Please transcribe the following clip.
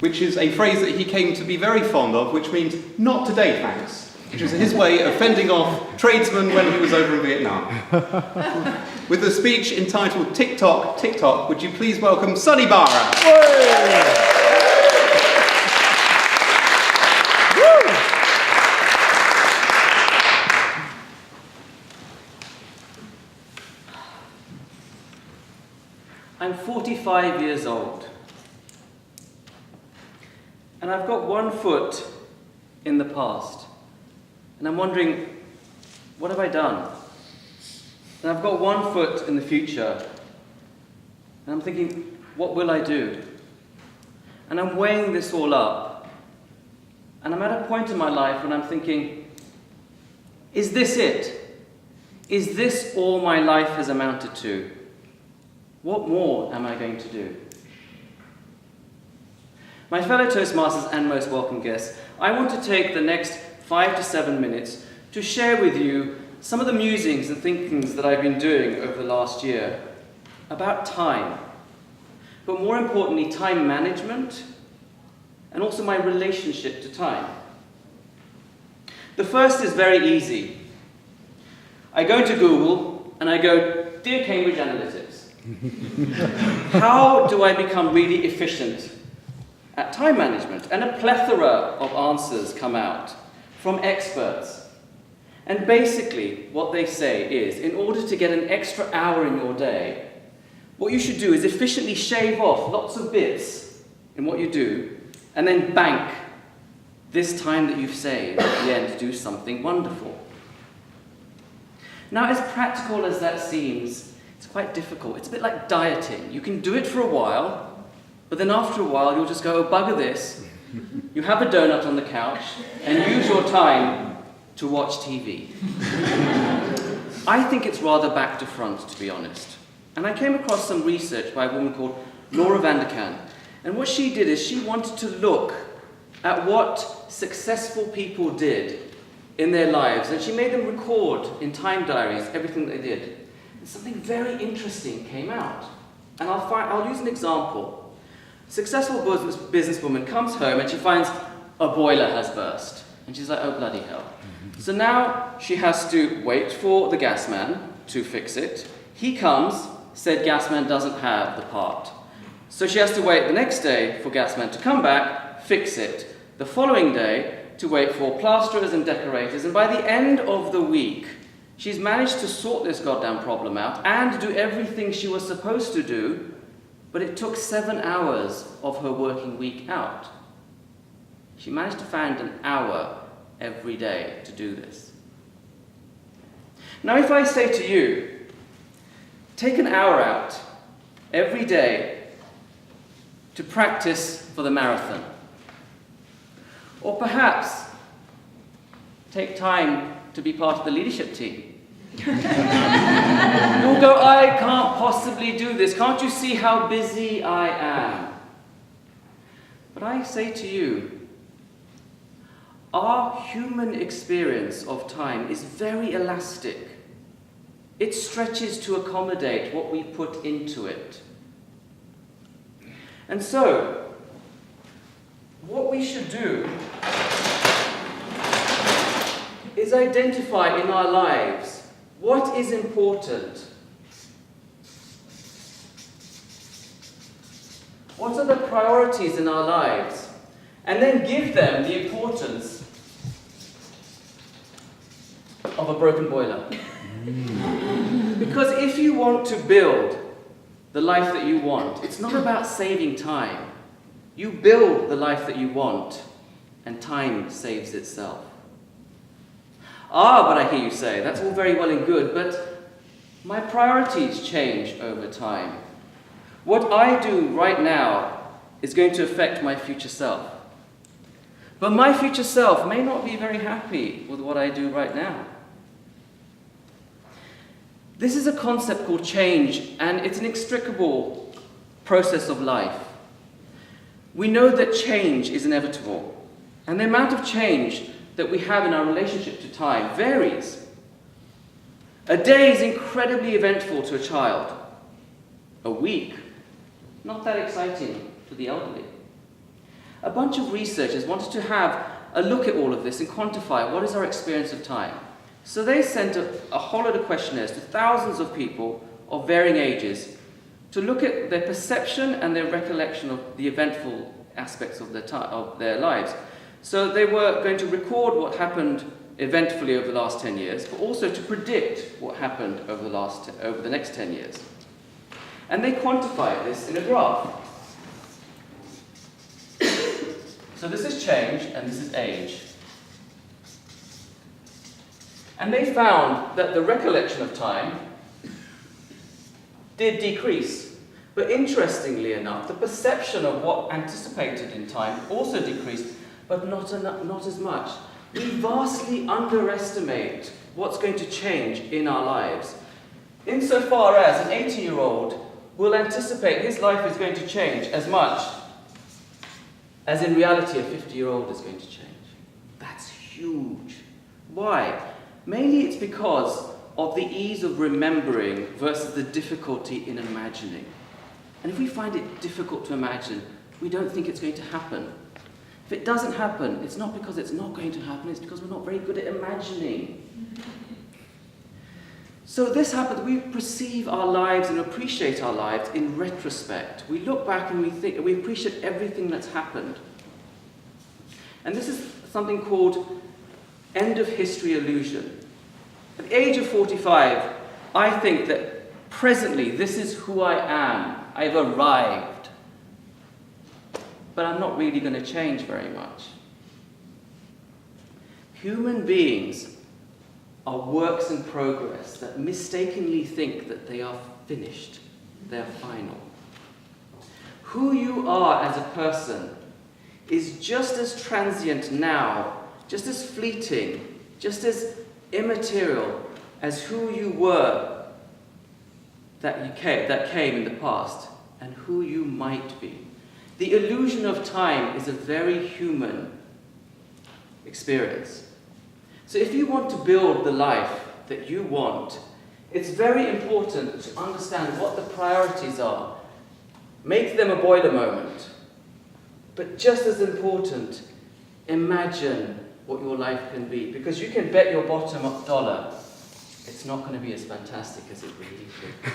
which is a phrase that he came to be very fond of, which means not today, thanks, which is his way of fending off tradesmen when he was over in Vietnam. With a speech entitled Tick Tock, Tick Tock, would you please welcome Sonny Bara? I'm 45 years old, and I've got one foot in the past, and I'm wondering, what have I done? And I've got one foot in the future, and I'm thinking, what will I do? And I'm weighing this all up, and I'm at a point in my life when I'm thinking, is this it? Is this all my life has amounted to? What more am I going to do? My fellow Toastmasters and most welcome guests, I want to take the next 5 to 7 minutes to share with you some of the musings and thinkings that I've been doing over the last year about time, but more importantly, time management, and also my relationship to time. The first is very easy. I go to Google and I go, "Dear Cambridge Analytics, how do I become really efficient at time management?" And a plethora of answers come out from experts. And basically, what they say is, in order to get an extra hour in your day, what you should do is efficiently shave off lots of bits in what you do, and then bank this time that you've saved at the end to do something wonderful. Now, as practical as that seems, it's quite difficult. It's a bit like dieting. You can do it for a while, but then after a while you'll just go, "Oh, bugger this." You have a donut on the couch and use your time to watch TV. I think it's rather back to front, to be honest. And I came across some research by a woman called Laura Vanderkam. And what she did is she wanted to look at what successful people did in their lives. And she made them record in time diaries everything they did. And something very interesting came out. And I'll use an example. A successful businesswoman comes home and she finds a boiler has burst. And she's like, "Oh, bloody hell." So now she has to wait for the gas man to fix it. He comes, said gas man doesn't have the part. So she has to wait the next day for gas man to come back, fix it. The following day to wait for plasterers and decorators. And by the end of the week, she's managed to sort this goddamn problem out and do everything she was supposed to do, but it took 7 hours of her working week out. She managed to find an hour every day to do this. Now, if I say to you, take an hour out every day to practice for the marathon, or perhaps take time to be part of the leadership team. You'll go, "I can't possibly do this. Can't you see how busy I am?" But I say to you, our human experience of time is very elastic. It stretches to accommodate what we put into it. And so, what we should do is identify in our lives what is important. What are the priorities in our lives? And then give them the importance of a broken boiler. Because if you want to build the life that you want, it's not about saving time. You build the life that you want, and time saves itself. "Ah, but I hear you say, that's all very well and good, but my priorities change over time. What I do right now is going to affect my future self. But my future self may not be very happy with what I do right now." This is a concept called change, and it's an inextricable process of life. We know that change is inevitable, and the amount of change that we have in our relationship to time varies. A day is incredibly eventful to a child. A week, not that exciting to the elderly. bunch of researchers wanted to have a look at all of this and quantify what is our experience of time. So they sent a whole lot of questionnaires to thousands of people of varying ages to look at their perception and their recollection of the eventful aspects of their lives. So they were going to record what happened eventfully over the last 10 years, but also to predict what happened over the next 10 years. And they quantified this in a graph. So this is change, and this is age. And they found that the recollection of time did decrease. But interestingly enough, the perception of what anticipated in time also decreased, but not as much. We vastly underestimate what's going to change in our lives. Insofar as an 80-year-old will anticipate his life is going to change as much as in reality a 50-year-old is going to change. That's huge. Why? Mainly it's because of the ease of remembering versus the difficulty in imagining. And if we find it difficult to imagine, we don't think it's going to happen. If it doesn't happen, it's not because it's not going to happen, it's because we're not very good at imagining. So this happens, we perceive our lives and appreciate our lives in retrospect. We look back and we appreciate everything that's happened. And this is something called end of history illusion. At the age of 45, I think that presently this is who I am. I've arrived. But I'm not really going to change very much. Human beings are works in progress that mistakenly think that they are finished, they're final. Who you are as a person is just as transient now, just as fleeting, just as immaterial as who you were that came in the past and who you might be. The illusion of time is a very human experience. So if you want to build the life that you want, it's very important to understand what the priorities are. Make them a boiler moment. But just as important, imagine what your life can be. Because you can bet your bottom dollar, it's not going to be as fantastic as it really could.